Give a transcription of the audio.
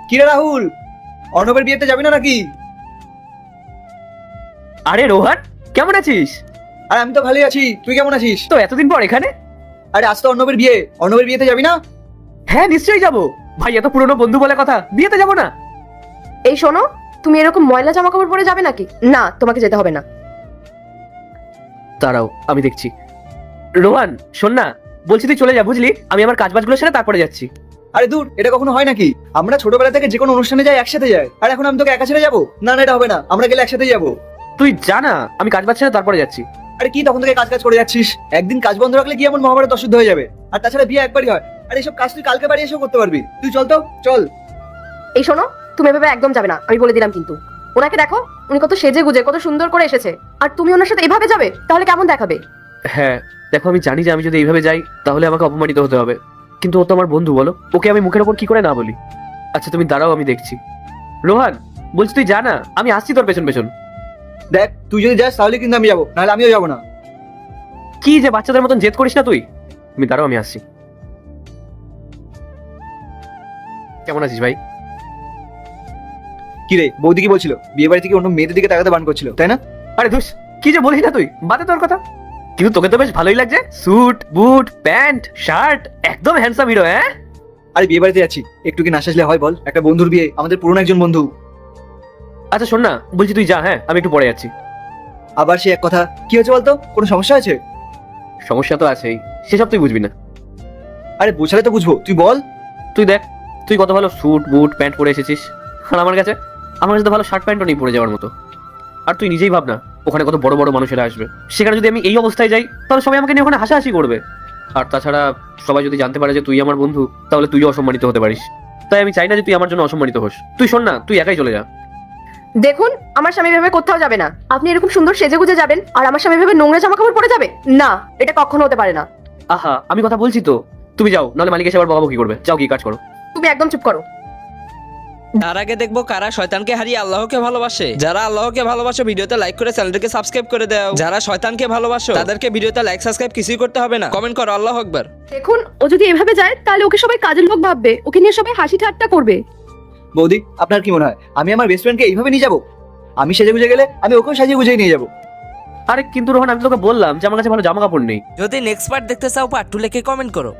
কিরে রাহুল, অর্ণবের বিয়েতে যাবি না নাকি? আরে রোহান, কেমন আছিস? আরে আমি তো ভালোই আছি, তুই কেমন আছিস? তো এতদিন পর এখানে? আরে আজ তো অর্ণবের বিয়ে, অর্ণবের বিয়েতে যাবি না? হ্যাঁ নিশ্চয়ই যাবো ভাই, এত পুরনো বন্ধু বলে কথা, বিয়েতে যাবো না? এই শোনো, তুমি এরকম ময়লা জামা কাপড় পরে যাবে নাকি? না, তোমাকে যেতে হবে না। দাঁড়াও আমি দেখছি। রোহান শোন না, বলছি তুই চলে যা বুঝলি, আমি আমার কাজবাজগুলো সেরে তারপরে যাচ্ছি। আরে দূর, এটা কখনো হয় নাকি? আমরা ছোটবেলা থেকে যে কোনো অনুষ্ঠানে যাই, একসাথে যাই, আর এখন আমি তোকে একা ছেড়ে যাবো? না না, এটা হবে না, আমরা গেলে একসাথেই যাবো। তুই জানা আমি কাজবাজ সেরে তারপরে যাচ্ছি। আরে কি তখন থেকে কাজ কাজ করে যাচ্ছিস? একদিন কাজ বন্ধ রাখলে কি এমন মহাভারত অশুদ্ধ হয়ে যাবে? আর তাছাড়া বিয়ে একবারই হয়, আর এইসব কাজ তুই কালকে বাড়ি এসেও করতে পারবি। তুই চল তো, চল। এই শোনো, তুমি এভাবে একদম যাবে না, আমি বলে দিলাম কিন্তু। ওনাকে দেখো, উনি কত সেজে গুজে কত সুন্দর করে এসেছে, আর তুমি ওনার সাথে এভাবে যাবে, তাহলে কেমন দেখাবে? হ্যাঁ দেখো, আমি জানি যে আমি যদি এইভাবে যাই তাহলে আমাকে অপমানিত হতে হবে, কিন্তু ও তো আমার বন্ধু, বলো ওকে আমি মুখের ওপর কি করে না বলি? আচ্ছা তুমি দাঁড়াও, আমি দেখছি। রোহান বলছি তুই জানা, আমি আসছি তোর পেছন পেছন। দেখ, তুই যদি যাস তাহলে কিন্তু আমি যাবো, নাহলে আমিও যাবো না। কি যে বাচ্চাদের মতন জেদ করিস না তুই। তুমি দাঁড়াও, আমি আসছি। কেমন আছিস ভাই? কি রে, বৌদি কি বলছিল? বিয়ে বাড়ি থেকে অন্য মেয়েদের দিকে তাকাতে বান করছিল, তাই না? আরে ধুস, কি যে বলিস না তুই, বাদে তোর কথা। কিন্তু তোকে তো বেশ ভালোই লাগছে, স্যুট বুট প্যান্ট শার্ট, একদম হ্যান্ডসাম হিরো। হ্যাঁ আরে বিয়ে বাড়িতে যাচ্ছি, একটু কি না সাজলে হয় বল? একটা বন্ধুর বিয়ে, আমাদের পুরনো একজন বন্ধু। আচ্ছা শোন না, বলছি তুই যা, হ্যাঁ আমি একটু পরে যাচ্ছি। আবার সে এক কথা, কি হয়েছে বলতো? কোনো সমস্যা আছে? সমস্যা তো আছেই, সেসব তুই বুঝবি না। আরে বোঝালে তো বুঝবো, তুই বল। তুই দেখ, তুই কত ভালো স্যুট বুট প্যান্ট পরে এসেছিস, আর আমার কাছে তো ভালো শার্ট প্যান্টও নেই পরে যাওয়ার মতো। আর তুই নিজেই ভাব না, ওখানে কত বড় বড় মানুষেরা আসবে, সেখানে যদি আমি এই অবস্থায় যাই তাহলে সবাই আমাকে নিয়ে ওখানে হাসাহাসি করবে। আর তাছাড়া সবাই যদি জানতে পারে যে তুই আমার বন্ধু, তাহলে তুইও অসম্মানিত হতে পারিস। তাই আমি চাই না যে তুই আমার জন্য অসম্মানিত হোস। তুই শোন না, তুই একাই চলে যা। দেখুন, আমার স্বামী ভেবে কোথাও যাবে না। আপনি এরকম সুন্দর সেজে গুজে যাবেন, আর আমার স্বামী ভেবে নোংরা জামা কাপড় পরে যাবে? না, এটা কখনো হতে পারে না। আহা, আমি কথা বলছি তো, তুমি যাও, নাহলে মালিক এসে আবার বকাবকি করবে। যাও, কি কাজ করো। তুমি একদম চুপ করো। তার আগে দেখবো কারা শয়তানকে হারিয়ে আল্লাহকে ভালোবাসে। যারা আল্লাহকে ভালোবাসো ভিডিওতে লাইক করে চ্যানেলটাকে সাবস্ক্রাইব করে দাও। যারা শয়তানকে ভালোবাসো তাদেরকে ভিডিওতে লাইক সাবস্ক্রাইব কিছুই করতে হবে না, কমেন্ট করো আল্লাহু আকবার। দেখুন, ও যদি এভাবে যায় তাহলে ওকে সবাই কাজের লোক ভাববে, ওকে নিয়ে সবাই হাসি ঠাট্টা করবে। বৌদি, আপনার কি মনে হয় আমি আমার বেস্ট ফ্রেন্ডকে এইভাবে নিয়ে যাবো? আমি সেজে গুজে গেলে আমি ওকেও সাজিয়ে গুজিয়ে নিয়ে যাবো। আরে কিন্তু রোহন, আমি তোকে বললাম যে আমার কাছে ভালো জামা কাপড় নেই। যদি নেক্সট পার্ট দেখতে চাও পার্ট 2 লিখে কমেন্ট করো।